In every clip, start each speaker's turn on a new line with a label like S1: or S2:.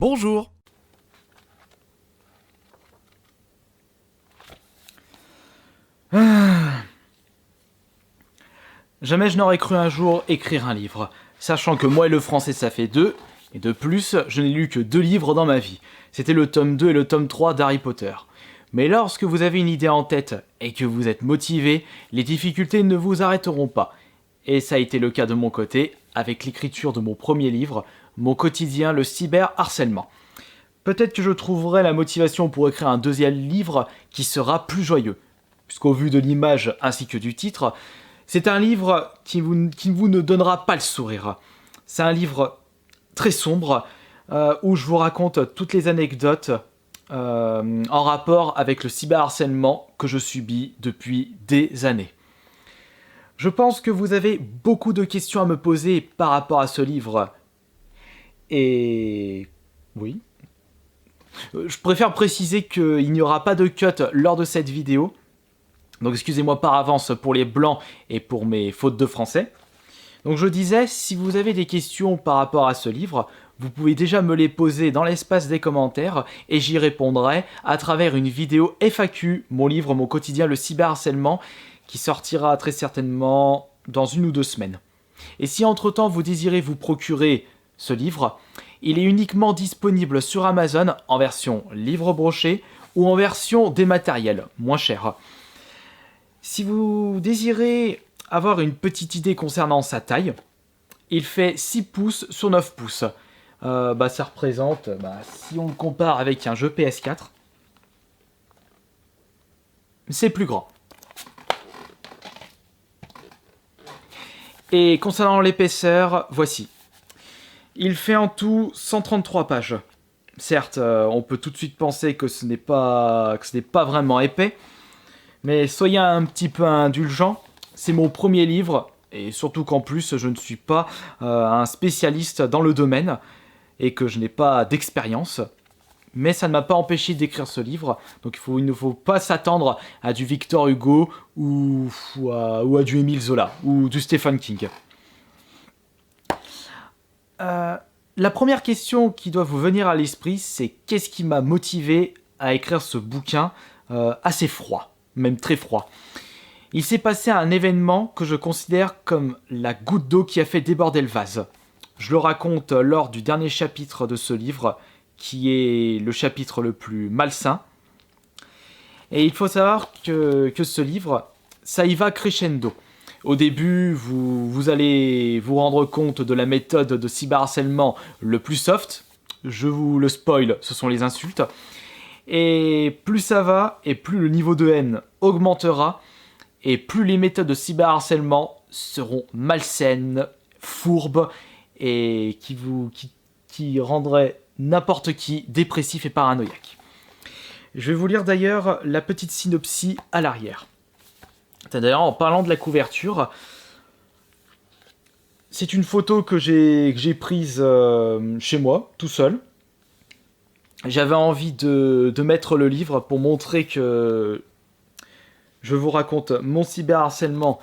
S1: Bonjour.
S2: Jamais je n'aurais cru un jour écrire un livre, sachant que moi et le français ça fait deux, et de plus, je n'ai lu que 2 livres dans ma vie. C'était le tome 2 et le tome 3 d'Harry Potter. Mais lorsque vous avez une idée en tête et que vous êtes motivé, les difficultés ne vous arrêteront pas. Et ça a été le cas de mon côté, avec l'écriture de mon premier livre, mon quotidien, le cyberharcèlement. Peut-être que je trouverai la motivation pour écrire un deuxième livre qui sera plus joyeux. Puisqu'au vu de l'image ainsi que du titre, c'est un livre qui vous ne donnera pas le sourire. C'est un livre très sombre où je vous raconte toutes les anecdotes en rapport avec le cyberharcèlement que je subis depuis des années. Je pense que vous avez beaucoup de questions à me poser par rapport à ce livre. Et oui. Je préfère préciser qu'il n'y aura pas de cut lors de cette vidéo. Donc excusez-moi par avance pour les blancs et pour mes fautes de français. Donc je disais, si vous avez des questions par rapport à ce livre, vous pouvez déjà me les poser dans l'espace des commentaires et j'y répondrai à travers une vidéo FAQ, mon livre, mon quotidien, le cyberharcèlement, qui sortira très certainement dans 1 ou 2 semaines. Et si entre-temps vous désirez vous procurer ce livre, il est uniquement disponible sur Amazon en version livre broché ou en version dématérielle, moins cher. Si vous désirez avoir une petite idée concernant sa taille, il fait 6 pouces sur 9 pouces. Ça représente, si on le compare avec un jeu PS4, c'est plus grand. Et concernant l'épaisseur, voici. Il fait en tout 133 pages. Certes, on peut tout de suite penser que ce n'est pas vraiment épais, mais soyez un petit peu indulgents, c'est mon premier livre, et surtout qu'en plus je ne suis pas un spécialiste dans le domaine, et que je n'ai pas d'expérience. Mais ça ne m'a pas empêché d'écrire ce livre, donc il ne faut pas s'attendre à du Victor Hugo, ou à du Émile Zola, ou du Stephen King. La première question qui doit vous venir à l'esprit, c'est qu'est-ce qui m'a motivé à écrire ce bouquin assez froid, même très froid. Il s'est passé un événement que je considère comme la goutte d'eau qui a fait déborder le vase. Je le raconte lors du dernier chapitre de ce livre, qui est le chapitre le plus malsain. Et il faut savoir que ce livre, ça y va crescendo. Au début, vous allez vous rendre compte de la méthode de cyberharcèlement le plus soft. Je vous le spoil, ce sont les insultes. Et plus ça va, et plus le niveau de haine augmentera, et plus les méthodes de cyberharcèlement seront malsaines, fourbes, et qui rendraient n'importe qui dépressif et paranoïaque. Je vais vous lire d'ailleurs la petite synopsis à l'arrière. D'ailleurs, en parlant de la couverture, c'est une photo que j'ai prise chez moi, tout seul. J'avais envie de mettre le livre pour montrer que je vous raconte mon cyberharcèlement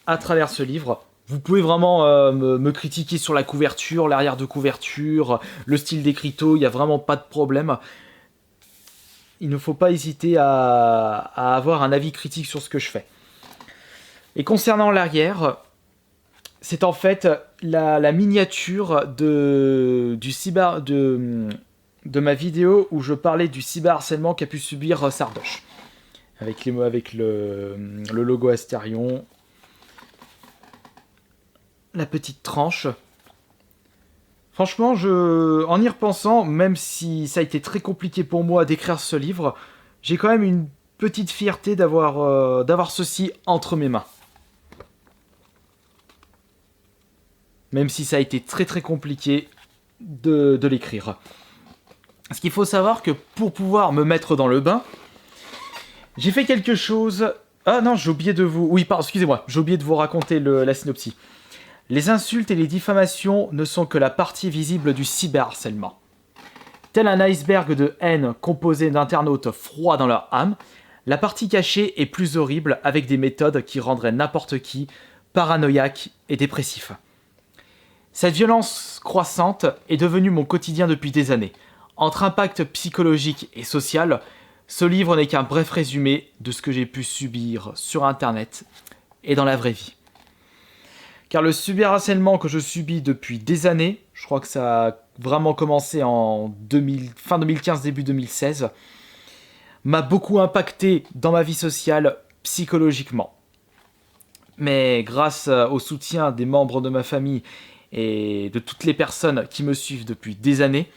S2: à travers ce livre. Vous pouvez vraiment me critiquer sur la couverture, l'arrière de couverture, le style d'écriteau, il n'y a vraiment pas de problème. Il ne faut pas hésiter à avoir un avis critique sur ce que je fais. Et concernant l'arrière, c'est en fait la miniature de ma vidéo où je parlais du cyberharcèlement qu'a pu subir Sardoche. Avec le logo Astérion. La petite tranche. Franchement, en y repensant, même si ça a été très compliqué pour moi d'écrire ce livre, j'ai quand même une petite fierté d'avoir ceci entre mes mains. Même si ça a été très très compliqué de l'écrire. Parce qu'il faut savoir que pour pouvoir me mettre dans le bain, j'ai fait quelque chose... Ah non, j'ai oublié de vous... Oui, pardon, excusez-moi, j'ai oublié de vous raconter la synopsis. Les insultes et les diffamations ne sont que la partie visible du cyberharcèlement. Tel un iceberg de haine composé d'internautes froids dans leur âme, la partie cachée est plus horrible avec des méthodes qui rendraient n'importe qui paranoïaque et dépressif. Cette violence croissante est devenue mon quotidien depuis des années. Entre impact psychologique et social, ce livre n'est qu'un bref résumé de ce que j'ai pu subir sur Internet et dans la vraie vie. Car le cyberharcèlement que je subis depuis des années, je crois que ça a vraiment commencé en fin 2015, début 2016, m'a beaucoup impacté dans ma vie sociale, psychologiquement. Mais grâce au soutien des membres de ma famille et de toutes les personnes qui me suivent depuis des années,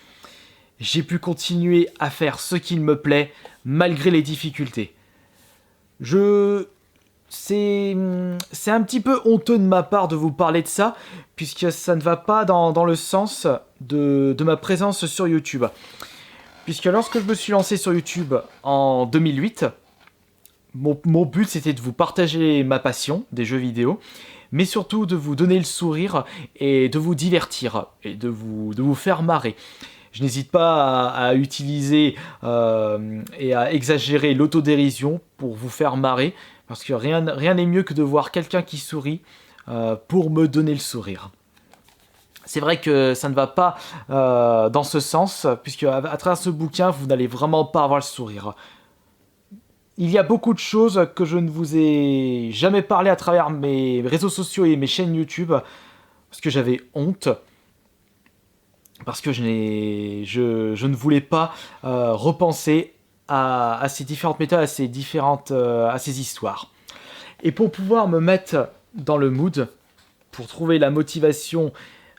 S2: j'ai pu continuer à faire ce qu'il me plaît malgré les difficultés. C'est un petit peu honteux de ma part de vous parler de ça, puisque ça ne va pas dans le sens de ma présence sur YouTube. Puisque lorsque je me suis lancé sur YouTube en 2008, mon but c'était de vous partager ma passion des jeux vidéo, mais surtout de vous donner le sourire et de vous divertir et de vous faire marrer. Je n'hésite pas à utiliser et à exagérer l'autodérision pour vous faire marrer, parce que rien n'est mieux que de voir quelqu'un qui sourit pour me donner le sourire. C'est vrai que ça ne va pas dans ce sens, puisque à travers ce bouquin, vous n'allez vraiment pas avoir le sourire. Il y a beaucoup de choses que je ne vous ai jamais parlé à travers mes réseaux sociaux et mes chaînes YouTube, parce que j'avais honte. Parce que je ne voulais pas repenser à ces différentes méthodes, à ces histoires. Et pour pouvoir me mettre dans le mood, pour trouver la motivation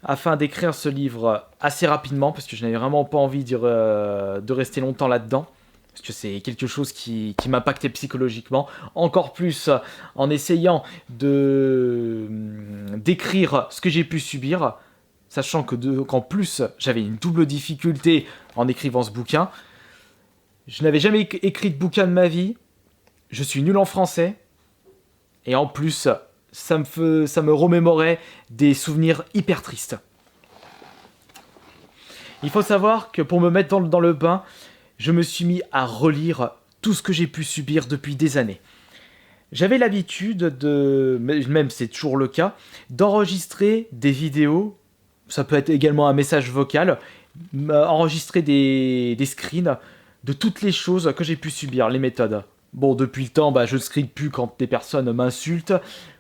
S2: afin d'écrire ce livre assez rapidement, parce que je n'avais vraiment pas envie de rester longtemps là-dedans, parce que c'est quelque chose qui m'impactait psychologiquement, encore plus en essayant d'écrire ce que j'ai pu subir, sachant qu'en plus, j'avais une double difficulté en écrivant ce bouquin. Je n'avais jamais écrit de bouquin de ma vie. Je suis nul en français. Et en plus, ça me remémorait des souvenirs hyper tristes. Il faut savoir que pour me mettre dans le bain, je me suis mis à relire tout ce que j'ai pu subir depuis des années. J'avais l'habitude même c'est toujours le cas, d'enregistrer des vidéos. Ça peut être également un message vocal, enregistrer des screens de toutes les choses que j'ai pu subir, les méthodes. Bon, depuis le temps, je ne screen plus quand des personnes m'insultent.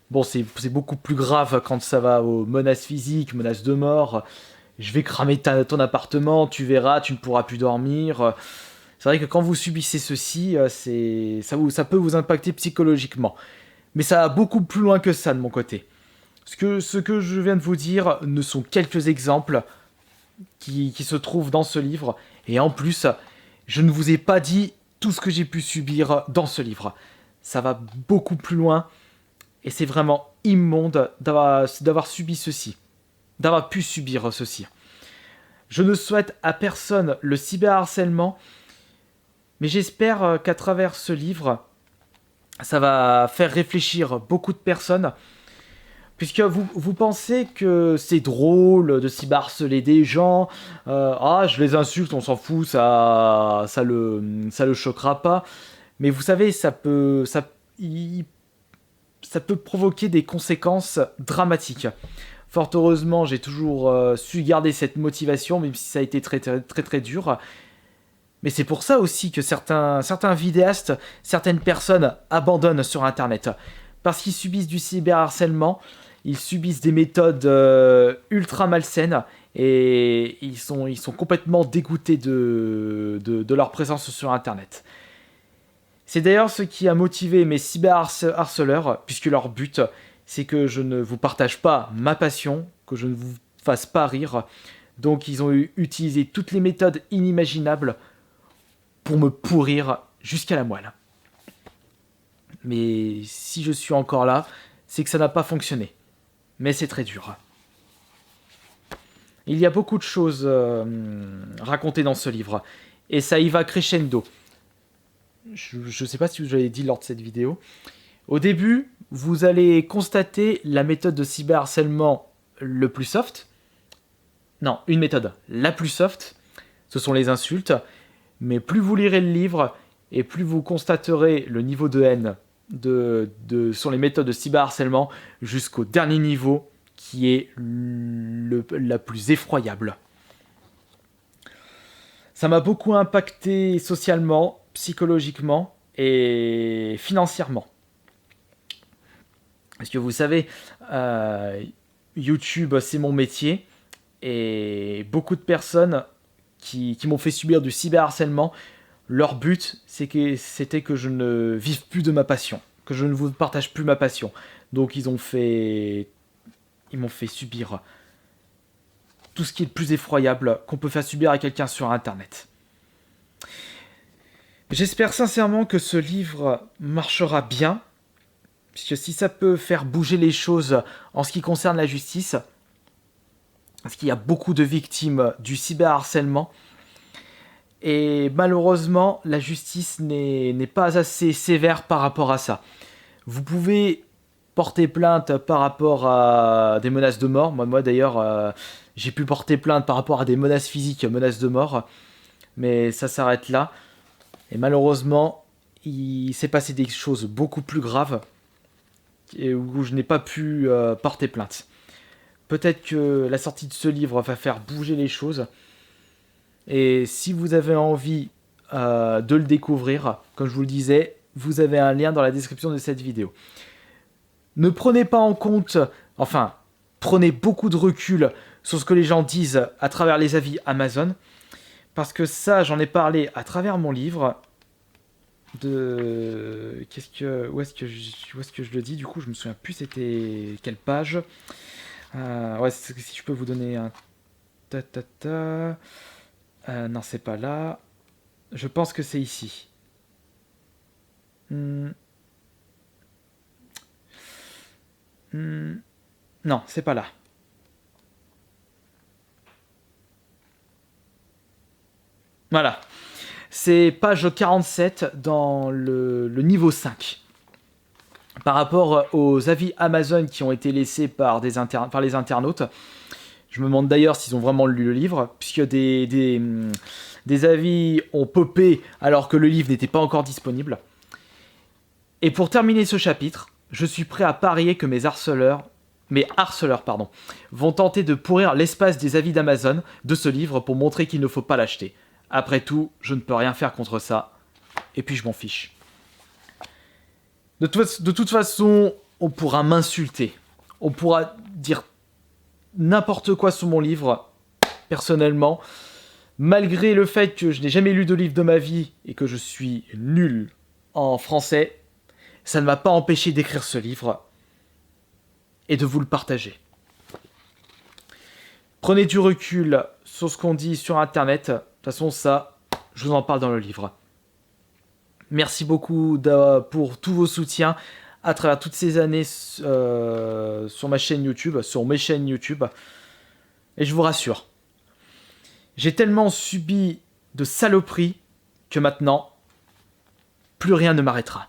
S2: Bon, c'est beaucoup plus grave quand ça va aux menaces physiques, menaces de mort. Je vais cramer ton appartement, tu verras, tu ne pourras plus dormir. C'est vrai que quand vous subissez ceci, ça peut vous impacter psychologiquement. Mais ça va beaucoup plus loin que ça de mon côté. Ce que je viens de vous dire ne sont quelques exemples qui se trouvent dans ce livre. Et en plus, je ne vous ai pas dit tout ce que j'ai pu subir dans ce livre. Ça va beaucoup plus loin. Et c'est vraiment immonde d'avoir subi ceci. D'avoir pu subir ceci. Je ne souhaite à personne le cyberharcèlement. Mais j'espère qu'à travers ce livre, ça va faire réfléchir beaucoup de personnes. Puisque vous pensez que c'est drôle de cyberharceler des gens, je les insulte, on s'en fout, ça le choquera pas. Mais vous savez, ça peut provoquer des conséquences dramatiques. Fort heureusement, j'ai toujours su garder cette motivation, même si ça a été très très très, très dur. Mais c'est pour ça aussi que certains vidéastes, certaines personnes abandonnent sur Internet. Parce qu'ils subissent du cyberharcèlement. Ils subissent des méthodes ultra malsaines et ils sont complètement dégoûtés de leur présence sur Internet. C'est d'ailleurs ce qui a motivé mes cyberharceleurs, puisque leur but, c'est que je ne vous partage pas ma passion, que je ne vous fasse pas rire. Donc ils ont utilisé toutes les méthodes inimaginables pour me pourrir jusqu'à la moelle. Mais si je suis encore là, c'est que ça n'a pas fonctionné. Mais c'est très dur. Il y a beaucoup de choses racontées dans ce livre. Et ça y va crescendo. Je ne sais pas si je l'avais dit lors de cette vidéo. Au début, vous allez constater la méthode de cyberharcèlement le plus soft. Non, une méthode la plus soft. Ce sont les insultes. Mais plus vous lirez le livre et plus vous constaterez le niveau de haine sur les méthodes de cyberharcèlement jusqu'au dernier niveau qui est la plus effroyable. Ça m'a beaucoup impacté socialement, psychologiquement et financièrement. Parce que vous savez, YouTube, c'est mon métier. Et beaucoup de personnes qui m'ont fait subir du cyberharcèlement, leur but, c'était que je ne vive plus de ma passion, que je ne vous partage plus ma passion. Donc ils m'ont fait subir tout ce qui est le plus effroyable qu'on peut faire subir à quelqu'un sur Internet. J'espère sincèrement que ce livre marchera bien, puisque si ça peut faire bouger les choses en ce qui concerne la justice, parce qu'il y a beaucoup de victimes du cyberharcèlement, et malheureusement, la justice n'est pas assez sévère par rapport à ça. Vous pouvez porter plainte par rapport à des menaces de mort. Moi d'ailleurs, j'ai pu porter plainte par rapport à des menaces physiques, menaces de mort. Mais ça s'arrête là. Et malheureusement, il s'est passé des choses beaucoup plus graves où je n'ai pas pu porter plainte. Peut-être que la sortie de ce livre va faire bouger les choses. Et si vous avez envie de le découvrir, comme je vous le disais, vous avez un lien dans la description de cette vidéo. Ne prenez pas en compte, enfin, prenez beaucoup de recul sur ce que les gens disent à travers les avis Amazon, parce que ça, j'en ai parlé à travers mon livre. Où est-ce que je le dis? Du coup, je me souviens plus c'était quelle page. Si je peux vous donner un... non, c'est pas là. Je pense que c'est ici. Non, c'est pas là. Voilà. C'est page 47 dans le niveau 5. Par rapport aux avis Amazon qui ont été laissés par les internautes. Je me demande d'ailleurs s'ils ont vraiment lu le livre, puisque des avis ont popé alors que le livre n'était pas encore disponible. Et pour terminer ce chapitre, je suis prêt à parier que mes harceleurs, vont tenter de pourrir l'espace des avis d'Amazon de ce livre pour montrer qu'il ne faut pas l'acheter. Après tout, je ne peux rien faire contre ça. Et puis je m'en fiche. De toute façon, on pourra m'insulter. On pourra dire n'importe quoi sur mon livre, personnellement. Malgré le fait que je n'ai jamais lu de livre de ma vie et que je suis nul en français, ça ne m'a pas empêché d'écrire ce livre et de vous le partager. Prenez du recul sur ce qu'on dit sur Internet. De toute façon, ça, je vous en parle dans le livre. Merci beaucoup pour tous vos soutiens à travers toutes ces années sur ma chaîne YouTube, sur mes chaînes YouTube. Et je vous rassure, j'ai tellement subi de saloperies que maintenant, plus rien ne m'arrêtera.